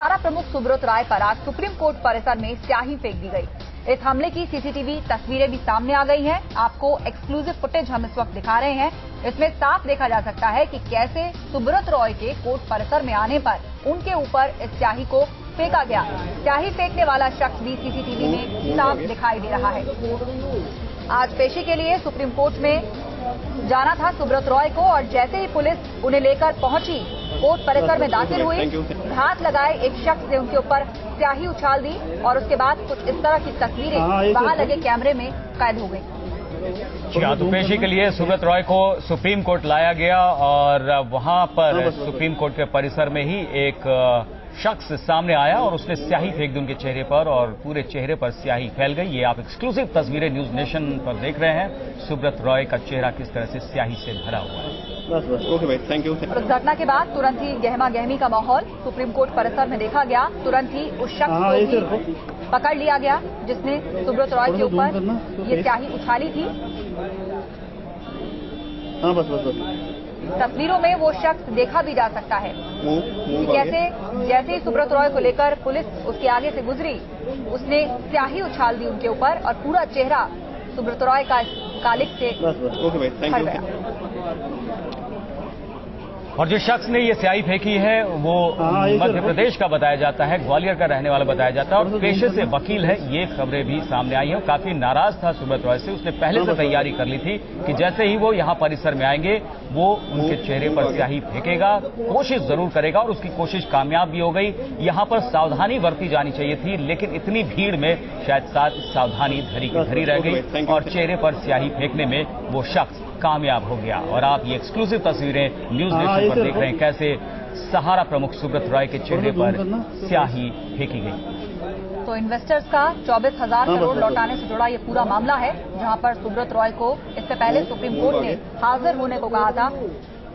सहारा प्रमुख सुब्रत राय पर आज सुप्रीम कोर्ट परिसर में स्याही फेंक दी गई। इस हमले की सीसीटीवी तस्वीरें भी सामने आ गई हैं। आपको एक्सक्लूसिव फुटेज हम इस वक्त दिखा रहे हैं। इसमें साफ देखा जा सकता है कि कैसे सुब्रत रॉय के कोर्ट परिसर में आने पर उनके ऊपर इस स्याही को फेंका गया। स्याही फेंकने वाला शख्स भी सीसीटीवी में साफ दिखाई दे रहा है। आज पेशी के लिए सुप्रीम कोर्ट में जाना था सुब्रत रॉय को, और जैसे ही पुलिस उन्हें लेकर पहुंची, कोर्ट परिसर में दाखिल हुई, घात लगाए एक शख्स ने उनके ऊपर स्याही उछाल दी और उसके बाद कुछ इस तरह की तस्वीरें वहां लगे कैमरे में कैद हो गई। तो पेशी के लिए सुब्रत रॉय को सुप्रीम कोर्ट लाया गया और वहां पर सुप्रीम कोर्ट के परिसर में ही एक शख्स सामने आया और उसने स्याही फेंक दी उनके चेहरे पर और पूरे चेहरे पर स्याही फैल गई। ये आप एक्सक्लूसिव तस्वीरें न्यूज नेशन पर देख रहे हैं। सुब्रत रॉय का चेहरा किस तरह से स्याही से भरा हुआ है। बस ओके भाई, थैंक यू। उस घटना के बाद तुरंत ही गहमा गहमी का माहौल सुप्रीम कोर्ट परिसर में देखा गया। तुरंत ही उस शख्स को भी पकड़ लिया गया जिसने सुब्रत रॉय के ऊपर ये स्याही उछाली थी। हाँ बस तस्वीरों में वो शख्स देखा भी जा सकता है कि कैसे जैसे ही सुब्रत रॉय को लेकर पुलिस उसके आगे से गुजरी, उसने स्याही उछाल दी उनके ऊपर और पूरा चेहरा सुब्रत रॉय का कालिक से भर गया। और जिस शख्स ने ये स्याही फेंकी है वो मध्य प्रदेश का बताया जाता है, ग्वालियर का रहने वाला बताया जाता है और पेशे से वकील है। ये खबरें भी सामने आई हैं। काफी नाराज था सुब्रत रॉय से। उसने पहले से तैयारी कर ली थी कि जैसे ही वो यहां परिसर में आएंगे वो उनके चेहरे पर स्याही फेंकेगा, कोशिश जरूर करेगा और उसकी कोशिश कामयाब भी हो गई। यहां पर सावधानी बरती जानी चाहिए थी, लेकिन इतनी भीड़ में शायद सावधानी धरी की धरी रह गई और चेहरे पर स्याही फेंकने में वो शख्स कामयाब हो गया। और आप ये एक्सक्लूसिव तस्वीरें न्यूज नेशन पर देख रहे हैं, कैसे सहारा प्रमुख सुब्रत रॉय के चेहरे पर स्याही फेंकी गई। तो इन्वेस्टर्स का 24,000 करोड़ लौटाने से जुड़ा ये पूरा मामला है, जहां पर सुब्रत रॉय को इससे पहले सुप्रीम कोर्ट ने हाजिर होने को कहा था।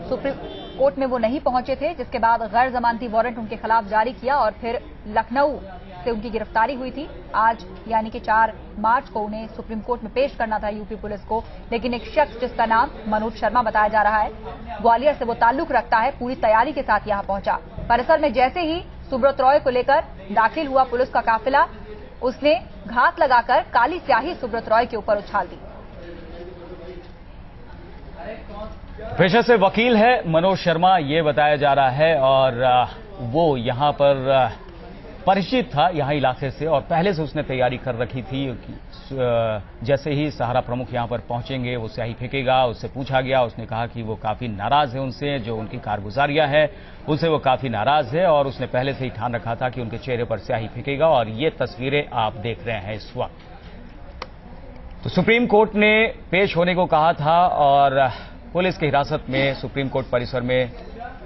सुप्रीम कोर्ट में वो नहीं पहुंचे थे, जिसके बाद गैर जमानती वारंट उनके खिलाफ जारी किया और फिर लखनऊ से उनकी गिरफ्तारी हुई थी। आज यानी कि 4 मार्च को उन्हें सुप्रीम कोर्ट में पेश करना था यूपी पुलिस को, लेकिन एक शख्स जिसका नाम मनोज शर्मा बताया जा रहा है, ग्वालियर से वो ताल्लुक रखता है, पूरी तैयारी के साथ यहां पहुंचा। परिसर में जैसे ही सुब्रत रॉय को लेकर दाखिल हुआ पुलिस का काफिला, उसने घात लगाकर काली स्याही सुब्रत रॉय के ऊपर उछाल दी। पेशे से वकील है मनोज शर्मा, ये बताया जा रहा है, और वो यहां पर परिचित था यहाँ इलाके से और पहले से उसने तैयारी कर रखी थी। जैसे ही सहारा प्रमुख यहाँ पर पहुंचेंगे वो स्याही फेंकेगा। उससे पूछा गया, उसने कहा कि वो काफी नाराज है उनसे, जो उनकी कारगुजारियां है उनसे वो काफी नाराज है और उसने पहले से ही ठान रखा था कि उनके चेहरे पर स्याही फेंकेगा। और ये तस्वीरें आप देख रहे हैं इस वक्त। तो सुप्रीम कोर्ट ने पेश होने को कहा था और पुलिस की हिरासत में सुप्रीम कोर्ट परिसर में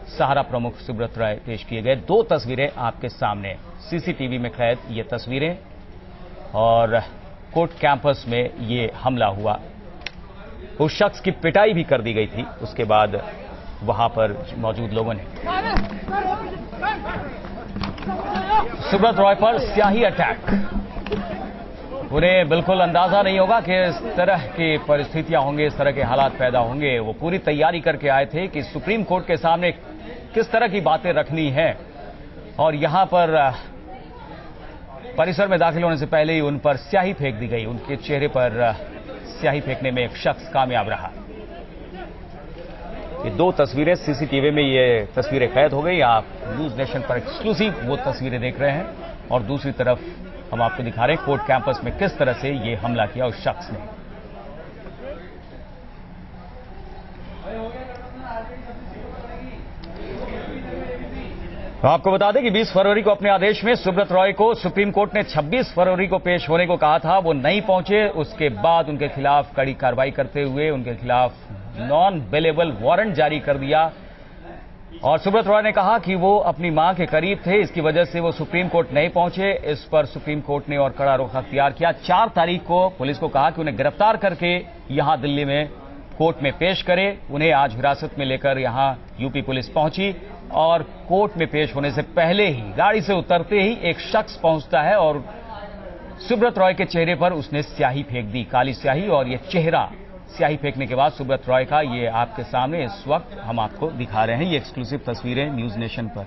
सहारा प्रमुख सुब्रत रॉय पेश किए गए। 2 तस्वीरें आपके सामने सीसीटीवी में कैद ये तस्वीरें, और कोर्ट कैंपस में ये हमला हुआ। उस शख्स की पिटाई भी कर दी गई थी। उसके बाद वहां पर मौजूद लोगों ने सुब्रत रॉय पर स्याही अटैक। उन्हें बिल्कुल अंदाजा नहीं होगा कि इस तरह की परिस्थितियां होंगी, इस तरह के हालात पैदा होंगे। वो पूरी तैयारी करके आए थे कि सुप्रीम कोर्ट के सामने किस तरह की बातें रखनी है, और यहां पर परिसर में दाखिल होने से पहले ही उन पर स्याही फेंक दी गई। उनके चेहरे पर स्याही फेंकने में एक शख्स कामयाब रहा। ये 2 तस्वीरें सीसीटीवी में ये तस्वीरें कैद हो गई। आप न्यूज नेशन पर एक्सक्लूसिव वो तस्वीरें देख रहे हैं, और दूसरी तरफ हम आपको दिखा रहे हैं कोर्ट कैंपस में किस तरह से ये हमला किया उस शख्स ने। तो आपको बता दें कि 20 फरवरी को अपने आदेश में सुब्रत रॉय को सुप्रीम कोर्ट ने 26 फरवरी को पेश होने को कहा था। वो नहीं पहुंचे। उसके बाद उनके खिलाफ कड़ी कार्रवाई करते हुए उनके खिलाफ नॉन बेलेबल वारंट जारी कर दिया। और सुब्रत रॉय ने कहा कि वो अपनी मां के करीब थे, इसकी वजह से वो सुप्रीम कोर्ट नहीं पहुंचे। इस पर सुप्रीम कोर्ट ने और कड़ा रुख अख्तियार किया। 4 तारीख को पुलिस को कहा कि उन्हें गिरफ्तार करके यहां दिल्ली में कोर्ट में पेश करे। उन्हें आज हिरासत में लेकर यहां यूपी पुलिस पहुंची और कोर्ट में पेश होने से पहले ही गाड़ी से उतरते ही एक शख्स पहुंचता है और सुब्रत रॉय के चेहरे पर उसने स्याही फेंक दी, काली स्याही। और ये चेहरा स्याही फेंकने के बाद सुब्रत रॉय का ये आपके सामने इस वक्त हम आपको दिखा रहे हैं। ये एक्सक्लूसिव तस्वीरें न्यूज नेशन पर।